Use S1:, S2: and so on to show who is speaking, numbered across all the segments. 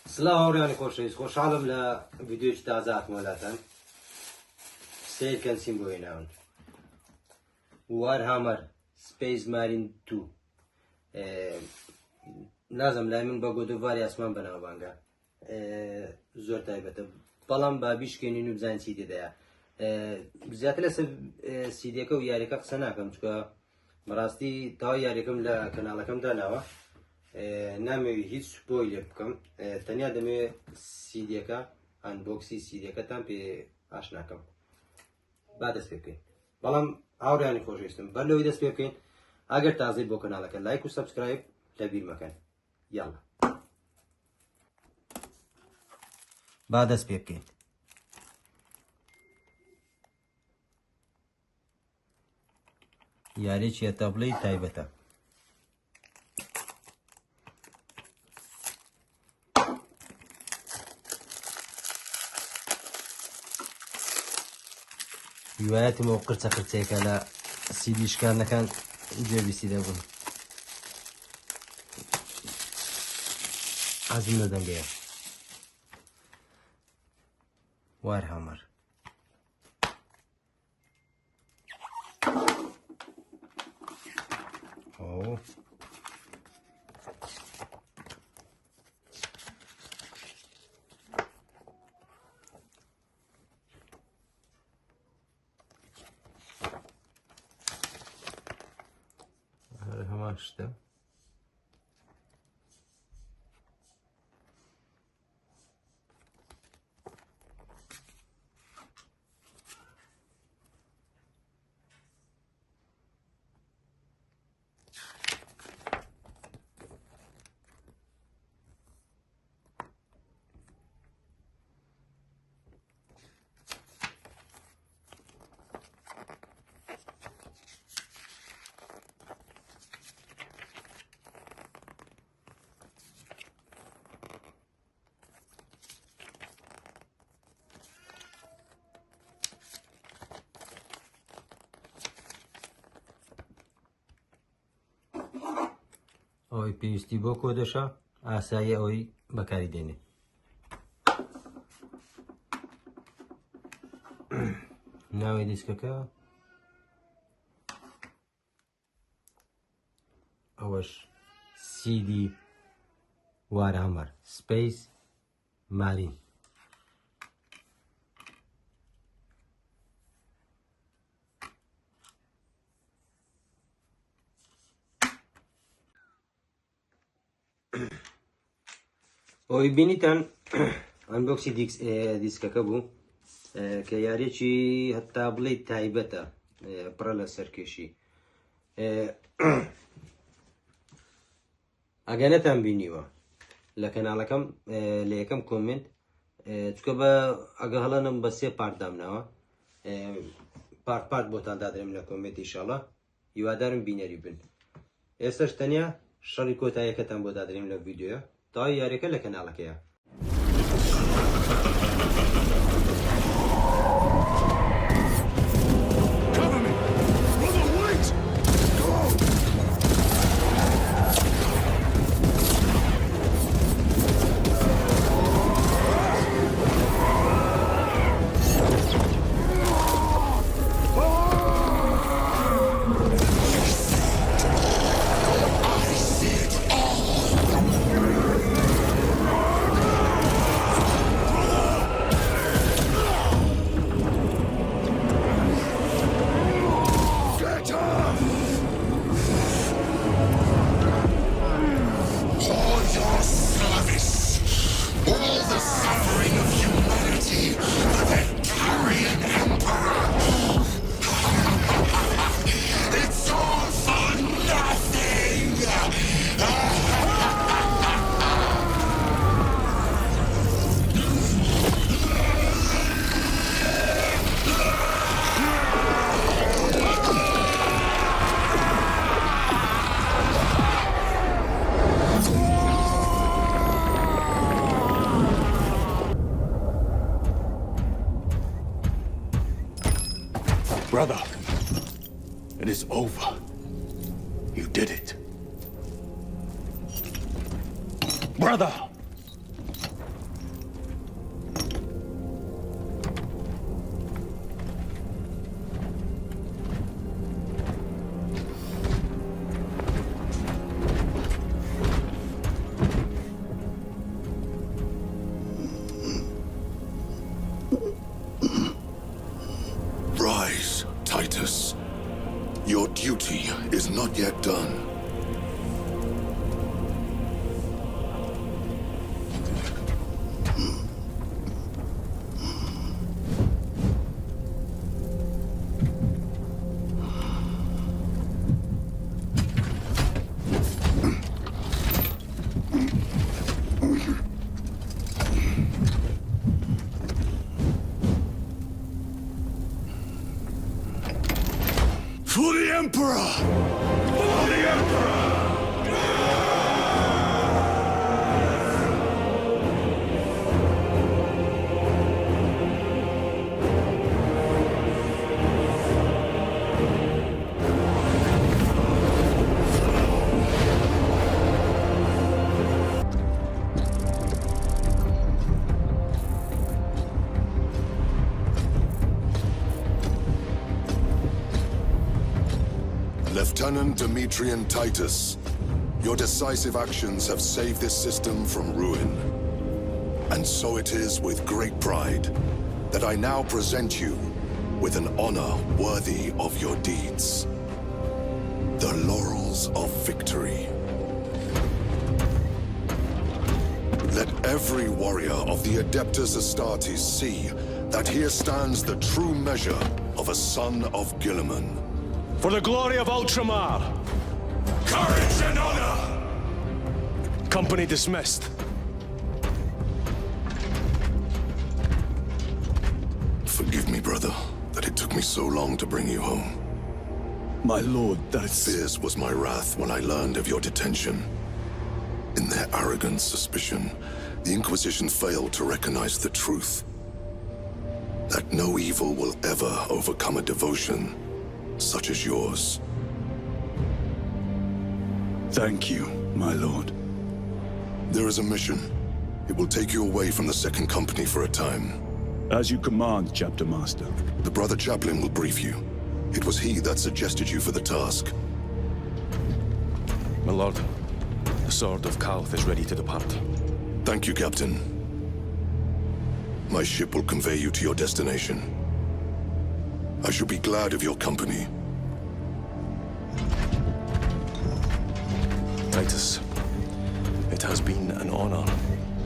S1: سلاو هاورییانی خۆشەویست خۆشحالم لە ڤیدیۆی تازە هاتمەلاتەن سیرکەن سیم بۆ هێناون Warhammer Space Marine 2 نازم لای من بە گۆدۆڤاری ئاسمان بەناوبانگە زۆر تایبەتە بەڵام با بیشکێنین و بزانین چی تێدایە زیاتر لەسەر سیدیەکە و یاریەکە قسە ناکەم چکە بەڕاستی تاوای یاریەکەم لە کەناڵەکەم داناوە نامەوێت هیچ سپۆی لێ بکەم تەنیا دەمەوێت سیدیەکە ئەنبۆکسی سیدیەکەتان پێ ئاشناکەم با دەست پێ بکەین بەڵام هاورییانی خۆشەویستم بەر لەوەی دەست پێ بکەین ئەگەر تازەی بۆ کەناڵەکە لایک و سەبسکرایب لەبیرمەکەن یاڵا با دەست پێ بکەین یاریێکی ئەتەبڵەی تایبەتە هیوایەتمەوە قرچە قرچەیەکە لە سیدی شکاندنەکان گوێبیستی دەبوون حەزم لە دەنگەیە Warhammer Hemen işte. ئەوەی پێویستی بۆ کۆدەشە ئاسایی ئەوەی بەکاری دێنێ ناوی دیسکەکە ئەوەش سیدی Warhammer Space Marine ئەوەی بینیتان ئەنبۆکسی دیسکەکە بوو کە یاریێکی هەتا بڵێ تایبەتە پڕە لە سەرکێشی ئەگەنەتان بینیوە لە کەناڵەکەم لە یەکەم کۆمنت چکە بە ئەگە هەڵەنم بە سێ پارت دامناوە پارت بۆتان دادرێم لە کۆمنت ئینشاڵڵا هیوادارم بینەری بن ئێستاش تەنیا شەڕی کۆتاییەکەتان بۆ دادرێم لە ڤیدیۆیە تاوای یاریەکە لە کەناڵەکەیە
S2: Brother, it is over. You did it. Brother, Rise, Titus. Your duty is not yet done. For the Emperor! For the Emperor! Lieutenant Demetrian Titus, your decisive actions have saved this system from ruin. And so it is with great pride that I now present you with an honor worthy of your deeds. The laurels of victory. Let every warrior of the Adeptus Astartes see that here stands the true measure of a son of Guilliman.
S3: For the glory of Ultramar!
S2: Courage and honor!
S3: Company dismissed.
S2: Forgive me, brother, that it took me so long to bring you home.
S3: My lord, that's...
S2: Fierce was my wrath when I learned of your detention. In their arrogant suspicion, the Inquisition failed to recognize the truth. That no evil will ever overcome a devotion such as yours.
S3: Thank you, my lord.
S2: There is a mission. It will take you away from the Second Company for a time.
S3: As you command, Chapter Master.
S2: The Brother Chaplain will brief you. It was he that suggested you for the task.
S3: My lord, the Sword of Kalth is ready to depart.
S2: Thank you, Captain. My ship will convey you to your destination. I shall be glad of your company.
S3: Titus, it has been an honor.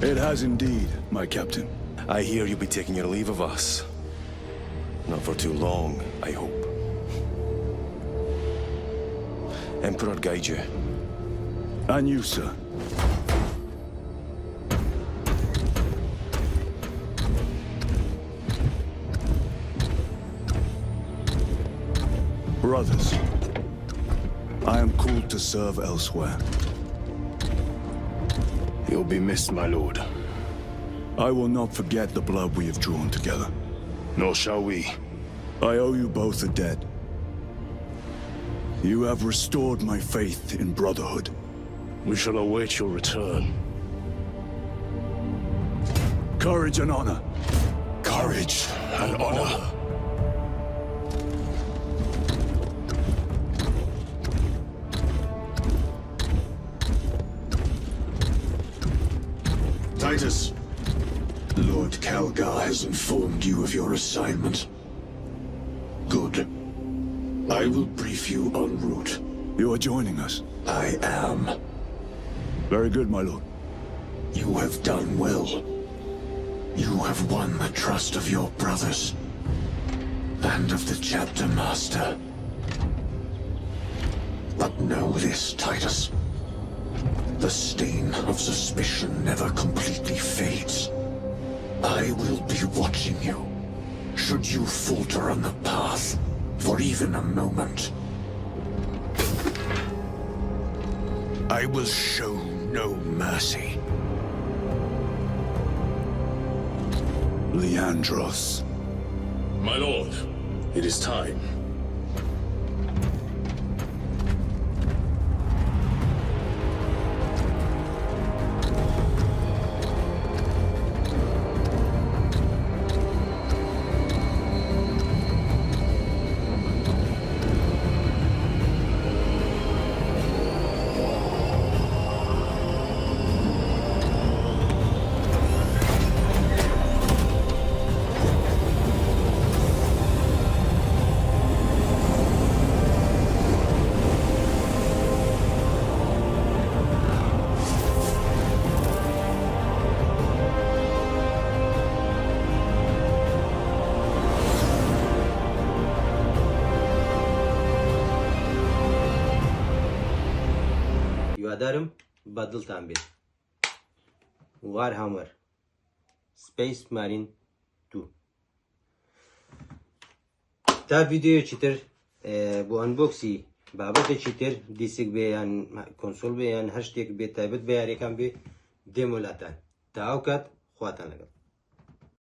S4: It has indeed, my captain.
S3: I hear you'll be taking your leave of us. Not for too long, I hope. Emperor guide you.
S4: And you, sir. Brothers, I am called to serve elsewhere.
S3: You'll be missed, my lord.
S4: I will not forget the blood we have drawn together.
S3: Nor shall we.
S4: I owe you both a debt. You have restored my faith in brotherhood.
S3: We shall await your return.
S4: Courage and honor.
S3: Courage and honor.
S2: Titus.
S5: Lord Calgar has informed you of your assignment. Good. I will brief you en route.
S4: You are joining us.
S5: I am.
S4: Very good, my lord.
S5: You have done well. You have won the trust of your brothers. And of the Chapter Master. But know this, Titus. The stain of suspicion never completely fades. I will be watching you. Should you falter on the path, for even a moment. I will show no mercy.
S4: Leandros.
S3: My lord, it is time.
S1: هیوادارم بە دڵتان بێت. Warhammer Space Marine 2 تا ڤیدیۆیەکی تر بۆ ئەنبۆکسی بابەتێکی تر دیسک بێ یان کۆنسول بێ یان هەر شتێک بێت تایبەت بە یاریەکان بێ دێمۆلاتان تا ئەو کات خواتان لەگەڵ.